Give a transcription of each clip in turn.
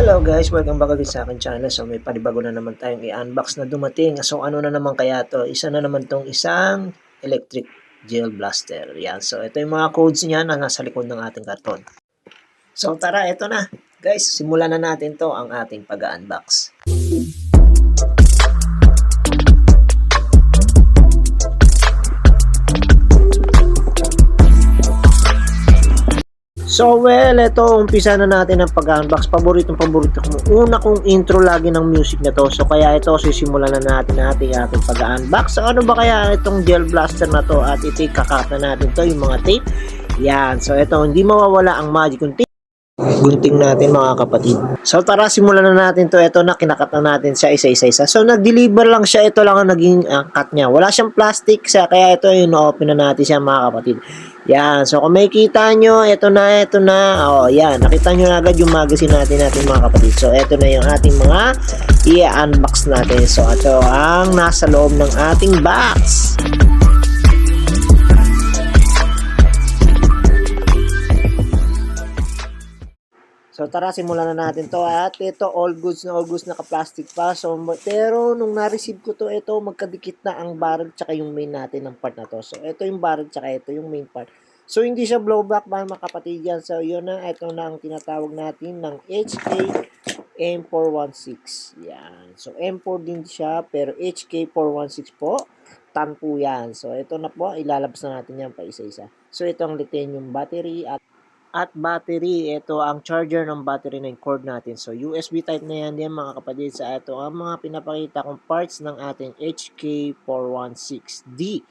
Hello guys, welcome back ulit sa akin channel. So may panibago na naman tayong i-unbox na dumating. So ano na naman kaya to? Isa na naman tong isang electric gel blaster. Yan. So ito yung mga codes niya na nasa likod ng ating karton. So tara, ito na. Guys, simulan na natin to ang ating pag-unbox. So well, ito, umpisa na natin ang pag-unbox. Paborito ko. Una kong intro lagi ng music na to. So kaya ito, sisimulan na natin ating pag-unbox. So ano ba kaya itong gel blaster na to? At ito, kakata natin to, yung mga tape. Yan, so ito, hindi mawawala ang magic tape. Gunting natin mga kapatid. So tara, simulan na natin to. Ito na, kinakat na natin siya isa-isa. So nag-deliver lang siya. Ito lang ang naging cut niya. Wala siyang plastic. Kaya ito, yung na-open na natin siya mga kapatid. Yan. So kung makikita nyo, ito na. Oh, yan. Nakita nyo na agad yung magazine natin mga kapatid. So ito na yung ating mga i-unbox natin. So ito ang nasa loob ng ating box. So tara, simulan na natin to. At ito, all goods naka-plastic pa. So, pero nung na-receive ko to, ito magkadikit na ang barrel tsaka yung main natin ng part na to. So ito yung barrel tsaka ito yung main part. So hindi siya blowback mga kapatid yan. So yun na, ito na ang tinatawag natin ng HK M416. Yan. So M4 din siya pero HK 416 po. Tan po yan. So ito na po, ilalabas na natin yan pa isa-isa. So ito ang lithium battery at battery, ito ang charger ng battery na yung cord natin. So, USB type na yan mga kapatid. Sa ito ang mga pinapakita kong parts ng ating HK416D.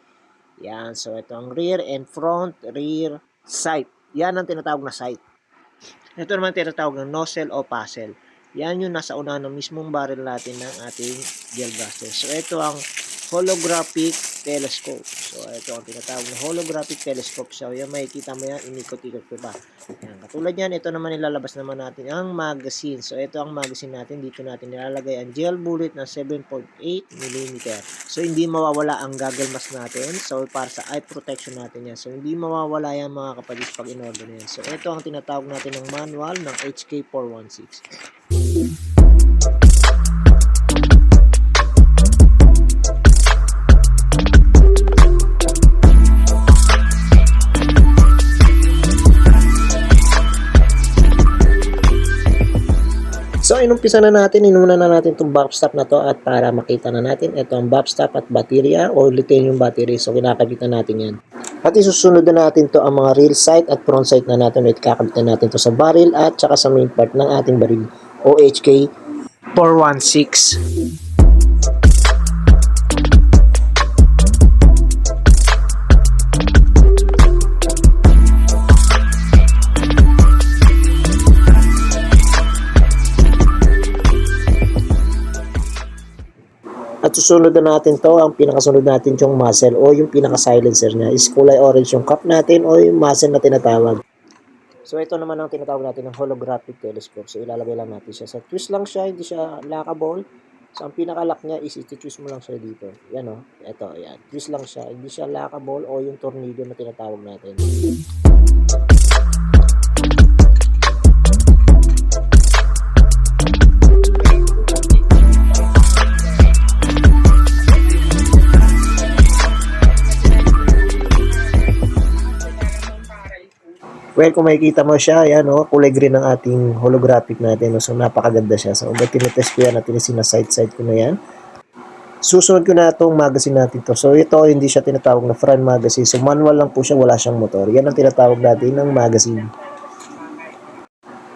Yan. So, ito ang rear and front, rear sight. Yan ang tinatawag na sight. Ito naman tinatawag ng nozzle o funnel. Yan yung nasa una ng mismong barrel natin ng ating gel blaster. So, ito ang holographic telescope. So, ito ang tinatawag na holographic telescope. So, yan, makikita mo yan, inikot-ikot ko pa. Yan, katulad yan, ito naman ilalabas naman natin ang magazine. So, ito ang magazine natin. Dito natin nilalagay ang gel bullet na 7.8mm. So, hindi mawawala ang goggle mask natin. So, para sa eye protection natin yan. So, hindi mawawala yan mga kapatid pag in-order na yan. So, ito ang tinatawag natin ng manual ng HK416. So, inumpisa na natin, inuna na natin itong box stop na to at para makita na natin, ito ang box stop at baterya o lithium battery. So, kinakabitan natin yan. At isusunod na natin to ang mga rear sight at front sight na natin. At kakabitan natin to sa barrel at saka sa main part ng ating barrel o HK 416. At susunod na natin to, ang pinakasunod natin yung muzzle o yung pinaka-silencer niya is kulay orange yung cup natin o yung muzzle na tinatawag. So ito naman ang tinatawag natin ng holographic telescope. So ilalagay lang natin siya. So twist lang siya, hindi siya lockable. So ang pinaka-lock niya is iti-twist mo lang siya dito. Yan o, ito, yan. Twist lang siya, hindi siya lockable o yung tornilyo na tinatawag natin. Well, kung makikita mo siya, yan o, kulay green ng ating holographic natin. So, napakaganda siya. So, tinetest ko yan at sinaside-side ko na yan. Susunod ko na itong magazine natin to. So, ito, hindi siya tinatawag na front magazine. So, manual lang po siya, wala siyang motor. Yan ang tinatawag natin ng magazine.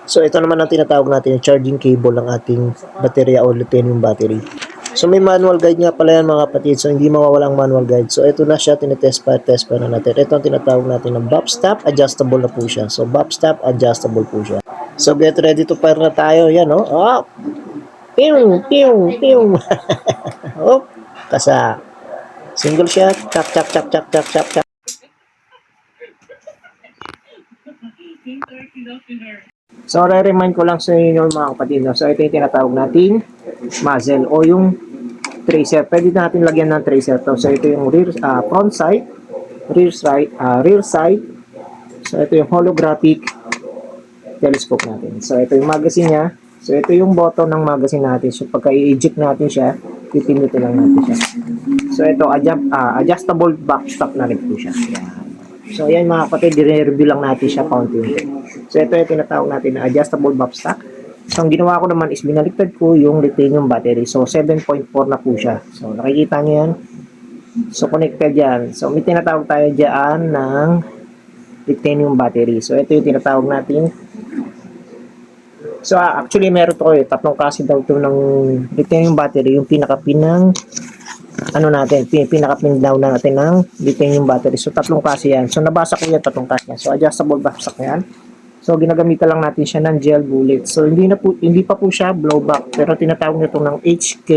So, ito naman ang tinatawag natin yung charging cable ng ating baterya o lithium battery. So, may manual guide nga pala yan mga kapatid. So, hindi mawawala ang manual guide. So, ito na siya. Tinetest pa na natin. Ito ang tinatawag natin ng bop stop. Adjustable na po siya. So, bop stop, adjustable po siya. So, get ready to fire na tayo. Yan, oh. Oh! Pium! Pium! Pium! Oh! Kasa. Single shot. Chak, chak, chak, chak, chak, chak, chak. So, re-remind ko lang sa inyo mga kapatid. No? So, ito yung tinatawag natin muzzle o yung tracer. Pwede natin lagyan ng tracer to. So, ito yung rear, front side, rear side. So, ito yung holographic telescope natin. So, ito yung magazine niya. So ito yung button ng magazine natin. So pagka i-eject natin siya, pipindutin lang natin siya. So ito, adjustable backstop na rin po siya. Yan. So ayan mga kapatid, i-review lang natin siya paunti-unti. So ito yung tinatawag natin na adjustable backstop. So ang ginawa ko naman is binaliktad ko yung lithium battery. So 7.4 na po siya. So nakikita niyo yan. So connected yan. So may tinatawag tayo dyan ng lithium battery. So ito yung tinatawag natin. So actually meron to tatlong klase daw ito ng lithium battery. Yung pinaka-pin ng pinaka-pin down na natin ng lithium battery. So tatlong klase yan. So nabasa ko yan tatlong klase yan. So adjustable backstop yan. So ginagamitan lang natin siya ng gel bullet. So hindi pa po siya blowback, pero tinatawag nito ng HK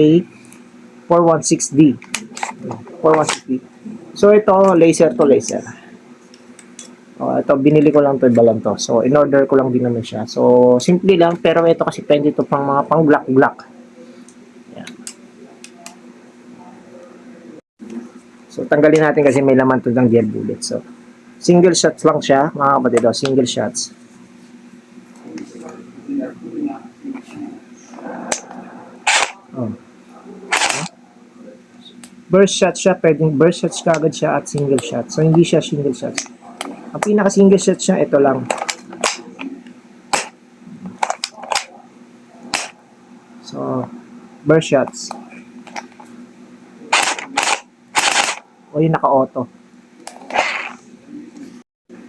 416D. 416D. So ito laser to laser. Ito binili ko lang to, iba lang to. So in order ko lang din naman siya. So simple lang, pero ito kasi pwede ito pang mga pang black. Yan. So tanggalin natin kasi may laman to ng gel bullet. So single shots lang siya, mga kapatid, single shots. Burst shot siya, pwedeng burst shots kagad siya at single shot. So hindi siya single shots. Ang pinaka single shot siya, ito lang. So burst shots. O yung naka-auto.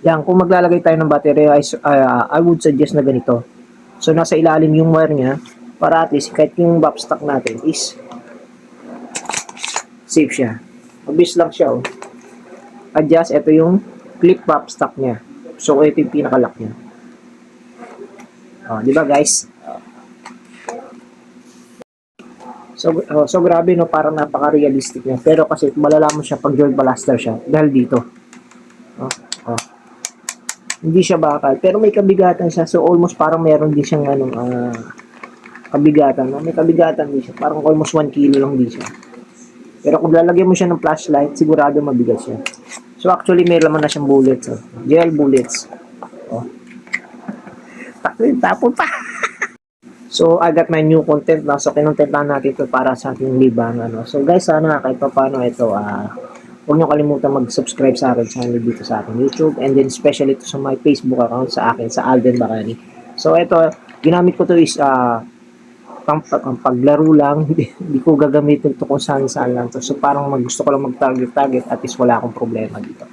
Yan, kung maglalagay tayo ng battery, I would suggest na ganito. So nasa ilalim yung wire niya, para at least kahit yung backstop natin is safe siya. Mabilis lang siya. Adjust, ito yung clip backstop niya. So ito yung pinaka-lock niya. Di ba guys? So grabe no, parang napaka-realistic niya. Pero kasi malalaman siya pag joint blaster siya dahil dito. Hindi siya bakal, pero may kabigatan siya. So almost parang meron din siyang kabigatan. No? May kabigatan din siya. Parang almost 1 kilo lang din siya. Pero kung lalagyan mo siya ng flashlight, sigurado mabigat siya. So actually may laman na siyang bullets. Gel bullets. Tapon pa. So I got my new content na. So kinontent lang natin ito para sa ating libang. So guys, sana kahit pa paano ito, huwag niyo kalimutan mag-subscribe sa akin channel dito sa aking YouTube, and then especially to sa my Facebook account sa akin, sa Alden Bacani. So ito, ginamit ko to is paglaro lang. Hindi ko gagamitin to kung saan lang to. So parang gusto ko lang mag-target at least wala akong problema dito.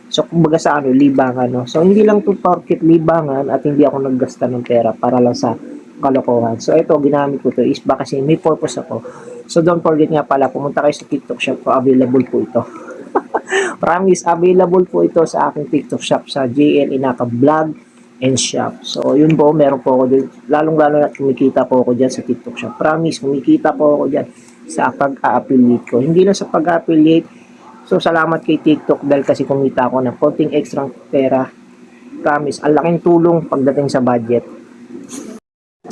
So kumbaga sa libangan. So hindi lang to porket libangan at hindi ako naggasta ng pera para lang sa kalokohan. So ito, ginamit ko to is kasi may purpose ako. So don't forget nga pala, pumunta kayo sa TikTok shop ko, available po ito. Promise, available po ito sa aking TikTok shop sa JL Inaka Vlog and Shop. So yun po, meron po ako dun. Lalong-lalo na kumikita po ako dyan sa TikTok shop. Promise, kumikita po ako dyan sa pag-a-affiliate ko. Hindi lang sa pag-a-affiliate. So salamat kay TikTok dahil kasi kumita ako ng konting extra pera. Promise, ang laking tulong pagdating sa budget.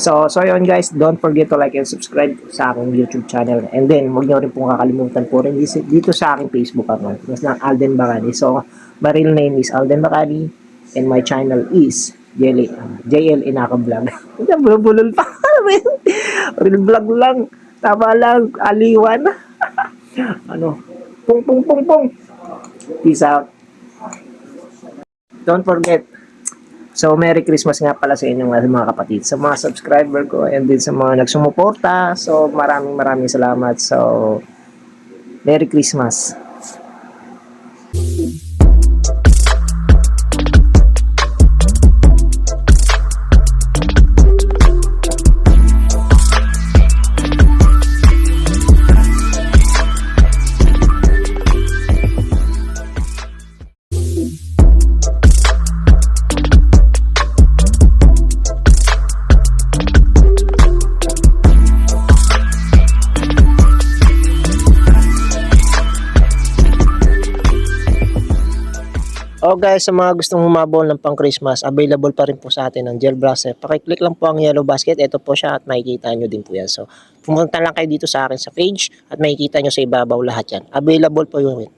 So yun guys, don't forget to like and subscribe sa aking YouTube channel. And then, huwag nyo rin pong kakalimutan po rin dito sa aking Facebook account. Mas ng Alden Bacani. So, my real name is Alden Bacani and my channel is JL Inaka Vlog. Bulol pa. Real vlog lang. Tama lang. Aliwan. Pung. Peace out. Don't forget. So, Merry Christmas nga pala sa inyong mga kapatid, sa mga subscriber ko, and din sa mga nagsumuporta. So, maraming salamat. So, Merry Christmas. Guys, sa mga gustong humabol ng pang Christmas, available pa rin po sa atin ng gel blaster. Pakiclick lang po ang yellow basket. Ito po siya at makikita nyo din po yan. So, pumunta lang kayo dito sa akin sa page at makikita nyo sa ibabaw lahat yan. Available po yun.